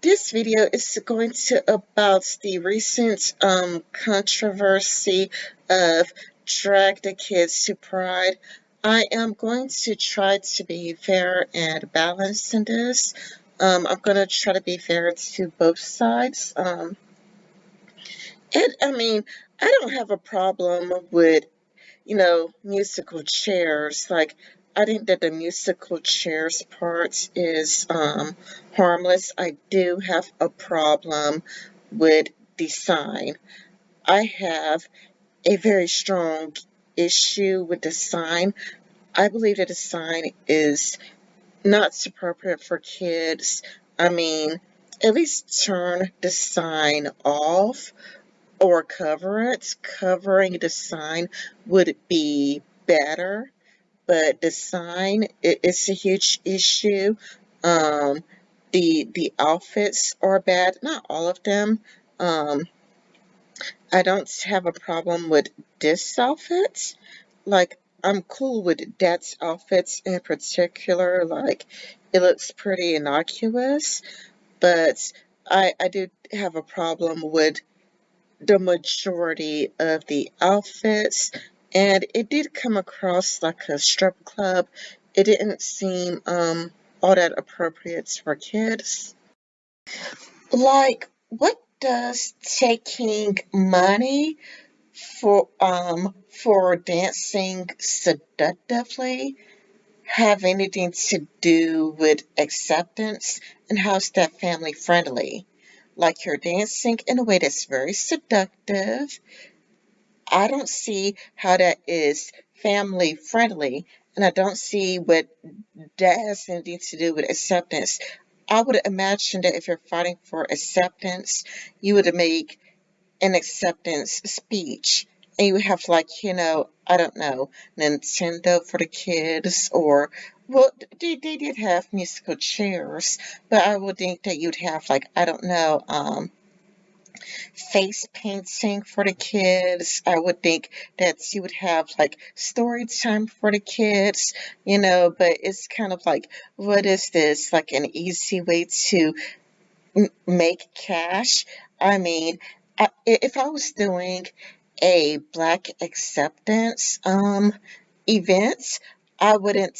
This video is going to about the recent controversy of Drag the Kids to Pride. I am going to try to be fair and balanced in this. I'm going to try to be fair to both sides. I don't have a problem with musical chairs. Like, I think that the musical chairs part is harmless. I do have a problem with design. I have a very strong issue with design. I believe that design is not appropriate for kids. I mean, at least turn the sign off or cover it. Covering the sign would be better, but the sign it's a huge issue. Um, the outfits are bad, not all of them. Um, I don't have a problem with this outfit. Like, I'm cool with Dad's outfits in particular. Like, it looks pretty innocuous, but I do have a problem with the majority of the outfits, and it did come across like a strip club. It didn't seem all that appropriate for kids. Like, what does taking money for dancing seductively have anything to do with acceptance, and how's that family friendly? Like, you're dancing in a way that's very seductive. I don't see how that is family friendly, and I don't see what that has anything to do with acceptance. I would imagine that if you're fighting for acceptance, you would make an acceptance speech. And you would have, like, I don't know, Nintendo for the kids, or, well, they did have musical chairs, but I would think that you'd have, like, I don't know, face painting for the kids. I would think that you would have like story time for the kids, but it's kind of like, what is this? Like an easy way to make cash? I mean, if I was doing a Black acceptance event, I wouldn't,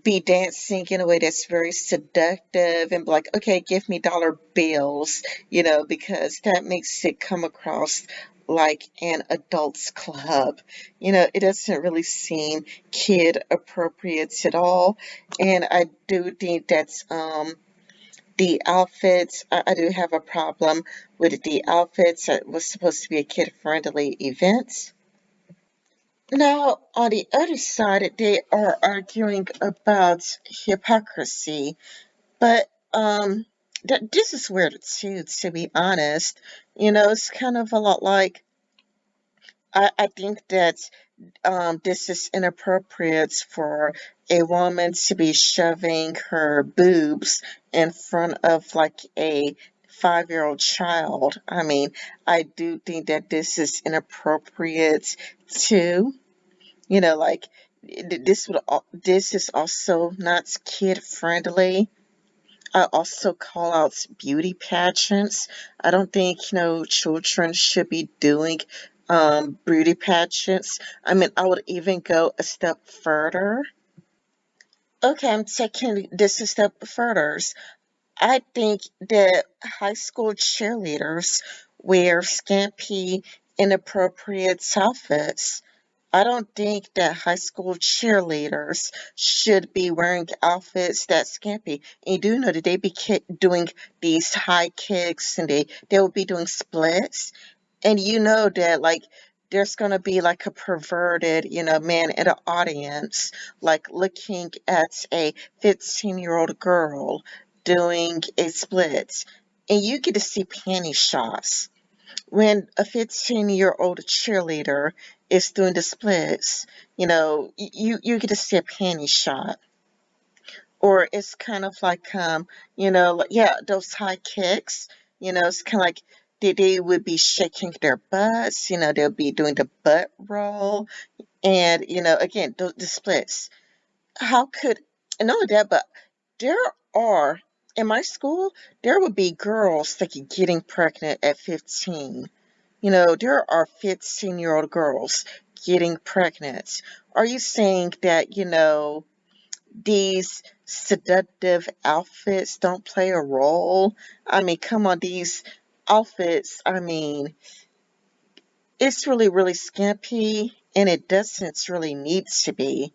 be dancing in a way that's very seductive and be like, okay, give me dollar bills, because that makes it come across like an adults club. It doesn't really seem kid appropriate at all. And I do think that's the outfits. I do have a problem with the outfits. It was supposed to be a kid friendly event. Now, on the other side, they are arguing about hypocrisy, but this is weird too, to be honest. It's kind of a lot like, I think that this is inappropriate for a woman to be shoving her boobs in front of like a 5-year-old child. I mean, I do think that this is inappropriate too. Like, this is also not kid friendly. I also call out beauty pageants. I don't think children should be doing beauty pageants. I mean, I would even go a step further. Okay, I'm taking this a step further. I think that high school cheerleaders wear skimpy, inappropriate outfits. I don't think that high school cheerleaders should be wearing outfits that skimpy. And you do know that they be doing these high kicks, and they will be doing splits. And you know that, like, there's going to be like a perverted, man in the audience, like looking at a 15-year-old girl doing a split. And you get to see panty shots when a 15-year-old cheerleader is doing the splits. You get to see a panty shot. Or it's kind of like, yeah, those high kicks, it's kind of like they would be shaking their butts, they'll be doing the butt roll. And, again, the splits. How could, and not only that, but there are, in my school, there would be girls like getting pregnant at 15. There are 15-year-old girls getting pregnant. Are you saying that, these seductive outfits don't play a role? I mean, come on, these outfits, I mean, it's really, really skimpy and it doesn't really need to be.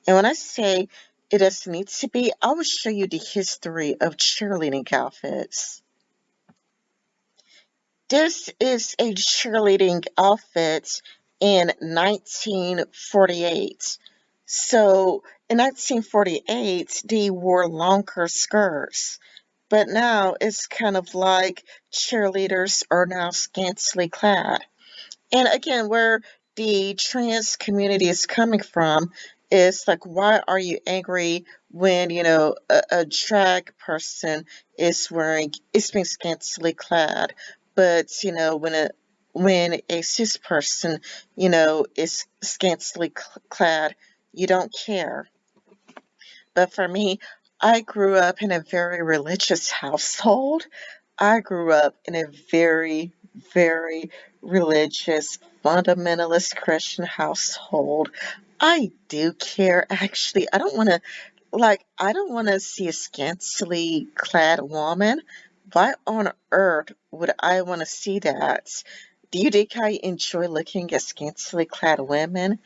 And when I say it doesn't need to be, I will show you the history of cheerleading outfits. This is a cheerleading outfit in 1948. So in 1948, they wore longer skirts. But now it's kind of like cheerleaders are now scantily clad. And again, where the trans community is coming from is like, why are you angry when, a drag person is being scantily clad, but, when a cis person, is scantily clad, you don't care. But for me, I grew up in a very religious household. I grew up in a very, very religious, fundamentalist Christian household. I do care, actually. I don't want to see a scantily clad woman. Why on earth would I want to see that? Do you think I enjoy looking at scantily clad women?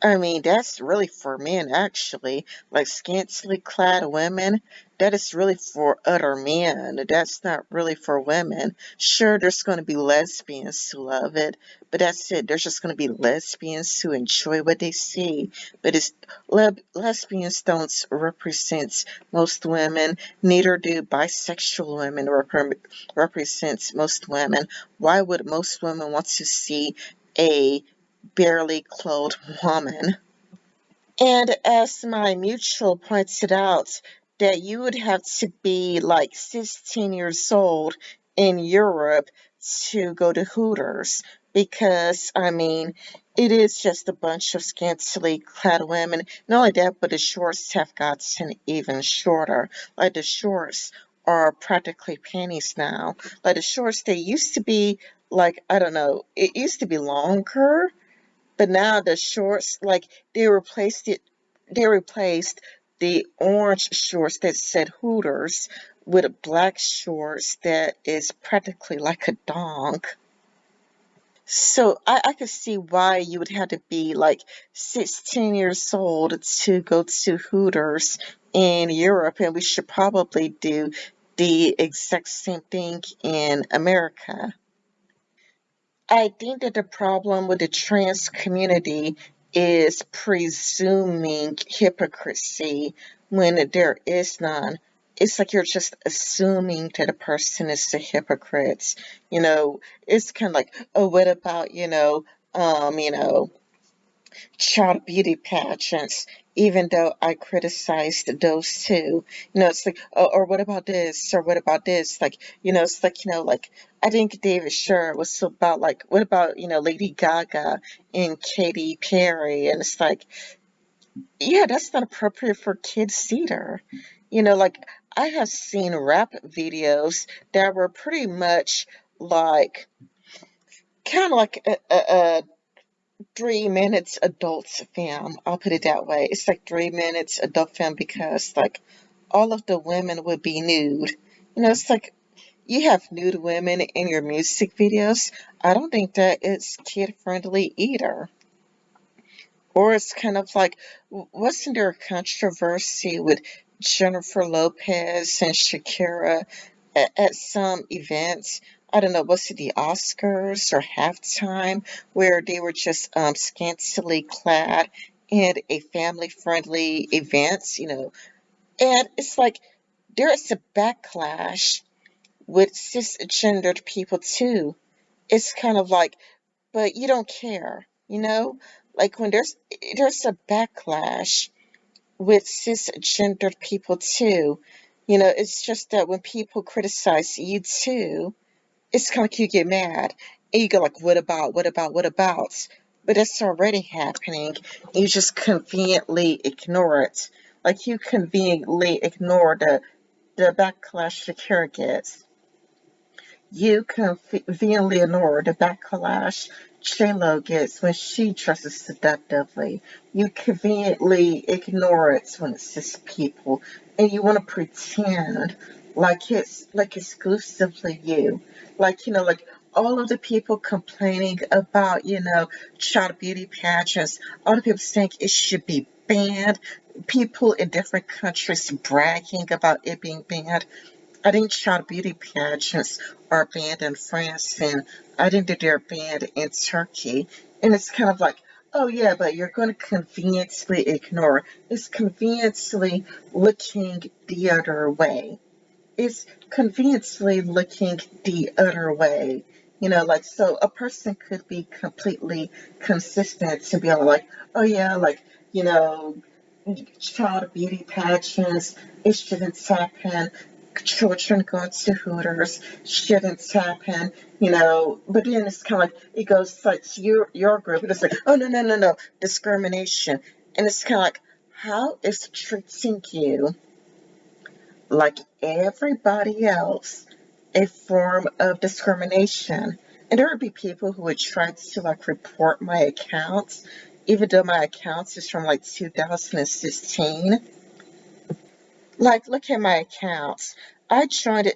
I mean, that's really for men, actually. Like scantily clad women, that is really for other men. That's not really for women. Sure, there's going to be lesbians who love it, but that's it. There's just going to be lesbians who enjoy what they see. But lesbians don't represent most women. Neither do bisexual women represent most women. Why would most women want to see a barely clothed woman? And as my mutual pointed out, that you would have to be like 16 years old in Europe to go to Hooters because, I mean, it is just a bunch of scantily clad women. Not only that, but the shorts have gotten even shorter. Like the shorts are practically panties now. Like the shorts, they used to be like, I don't know, it used to be longer, but now the shorts, like they replaced the orange shorts that said Hooters with black shorts that is practically like a dong. So I could see why you would have to be like 16 years old to go to Hooters in Europe, and we should probably do the exact same thing in America. I think that the problem with the trans community is presuming hypocrisy when there is none. It's like you're just assuming that a person is a hypocrite. You know, it's kind of like, oh, what about, child beauty pageants, even though I criticized those too. It's like, oh, or what about this, or what about this? Like, it's like, I think David Sher was about like, what about, Lady Gaga and Katy Perry? And it's like, yeah, that's not appropriate for kids either. Like, I have seen rap videos that were pretty much like, kind of like a 3 minutes adult film. I'll put it that way. It's like 3 minutes adult film because like all of the women would be nude. It's like you have nude women in your music videos. I don't think that it's kid friendly either. Or it's kind of like, wasn't there a controversy with Jennifer Lopez and Shakira at some events? I don't know, was it the Oscars or halftime where they were just scantily clad in a family friendly event, And it's like there is a backlash with cisgendered people too. It's kind of like, but you don't care. Like when there's a backlash with cisgendered people too. It's just that when people criticize you too, it's kind of like you get mad and you go like, what about, what about, what about? But it's already happening. You just conveniently ignore it. Like you conveniently ignore the the backlash Shakira gets. You conveniently ignore the backlash J-Lo gets when she dresses seductively. You conveniently ignore it when it's just people, and you want to pretend like exclusively you, like all of the people complaining about child beauty pageants. All the people saying it should be banned. People in different countries bragging about it being banned. I think child beauty pageants are banned in France, and I think that they're banned in Turkey. And it's kind of like, oh yeah, but you're going to conveniently ignore. It's conveniently looking the other way. It's conveniently looking the other way. So a person could be completely consistent to be like, oh yeah, you know, child beauty pageants, it shouldn't happen. Children going to Hooters shouldn't happen, But then it's kind of like it goes like to your group, and it's like, oh no no no no, discrimination, and it's kind of like, how is treating you like everybody else a form of discrimination? And there would be people who would try to report my accounts, even though my accounts is from 2016. Look at my accounts. I joined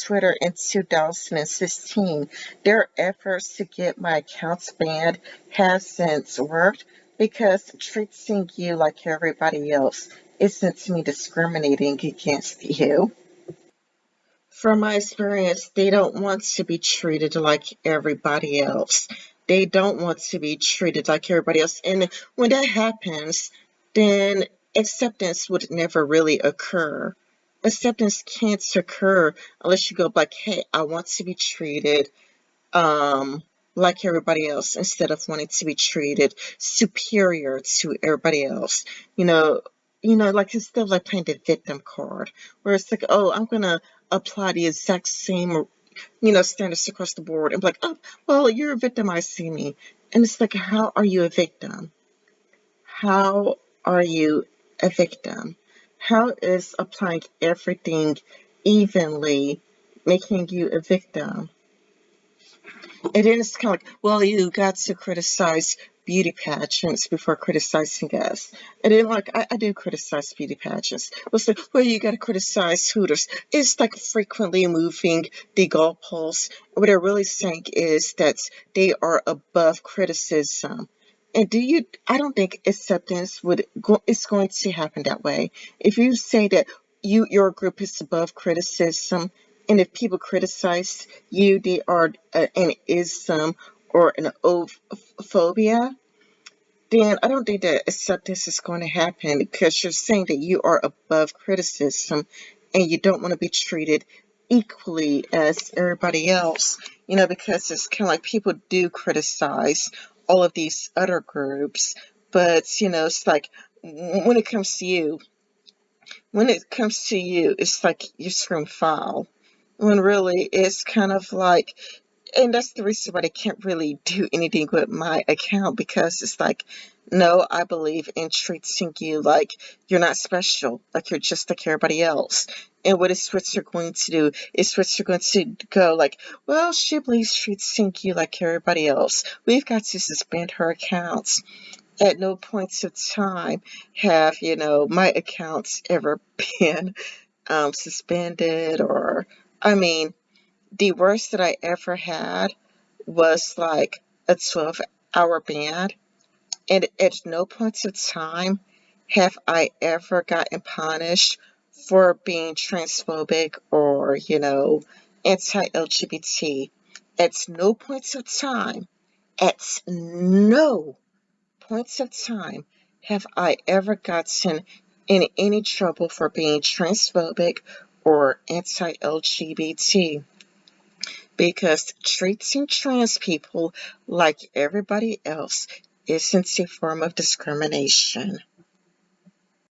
Twitter in 2016. Their efforts to get my accounts banned has since worked because treating you like everybody else isn't to me discriminating against you. From my experience, they don't want to be treated like everybody else. They don't want to be treated like everybody else. And when that happens, then acceptance would never really occur. Acceptance can't occur unless you go like, hey, I want to be treated um, like everybody else instead of wanting to be treated superior to everybody else. You know, like instead of playing the victim card, where it's like, oh, I'm gonna apply the exact same, standards across the board and be like, oh, well, you're victimizing me, and it's like, how are you a victim? How are you a victim? How is applying everything evenly making you a victim? And then it's kind of like, well, you got to criticize beauty pageants before criticizing us. And then, I do criticize beauty pageants. It's like, well, you got to criticize Hooters. It's like frequently moving the goalposts. What they're really saying is that they are above criticism. And I don't think acceptance is going to happen that way. If you say that your group is above criticism, and if people criticize you, they are an ism or an phobia, then I don't think that acceptance is going to happen because you're saying that you are above criticism and you don't want to be treated equally as everybody else, because it's kind of like people do criticize all of these other groups, but, it's like when it comes to you, it's like you scream foul. When really it's kind of like, and that's the reason why they can't really do anything with my account, because it's like, no, I believe in treating you like you're not special, like you're just like everybody else. And what is Switzer going to do? Is Switzer going to go like, well, she believes treating you like everybody else, we've got to suspend her accounts? At no points of time have, my accounts ever been suspended, or, I mean, the worst that I ever had was like a 12-hour ban, and at no point of time have I ever gotten punished for being transphobic or, anti-LGBT. At no points of time, at no points of time have I ever gotten in any trouble for being transphobic or anti-LGBT, because treating trans people like everybody else isn't a form of discrimination.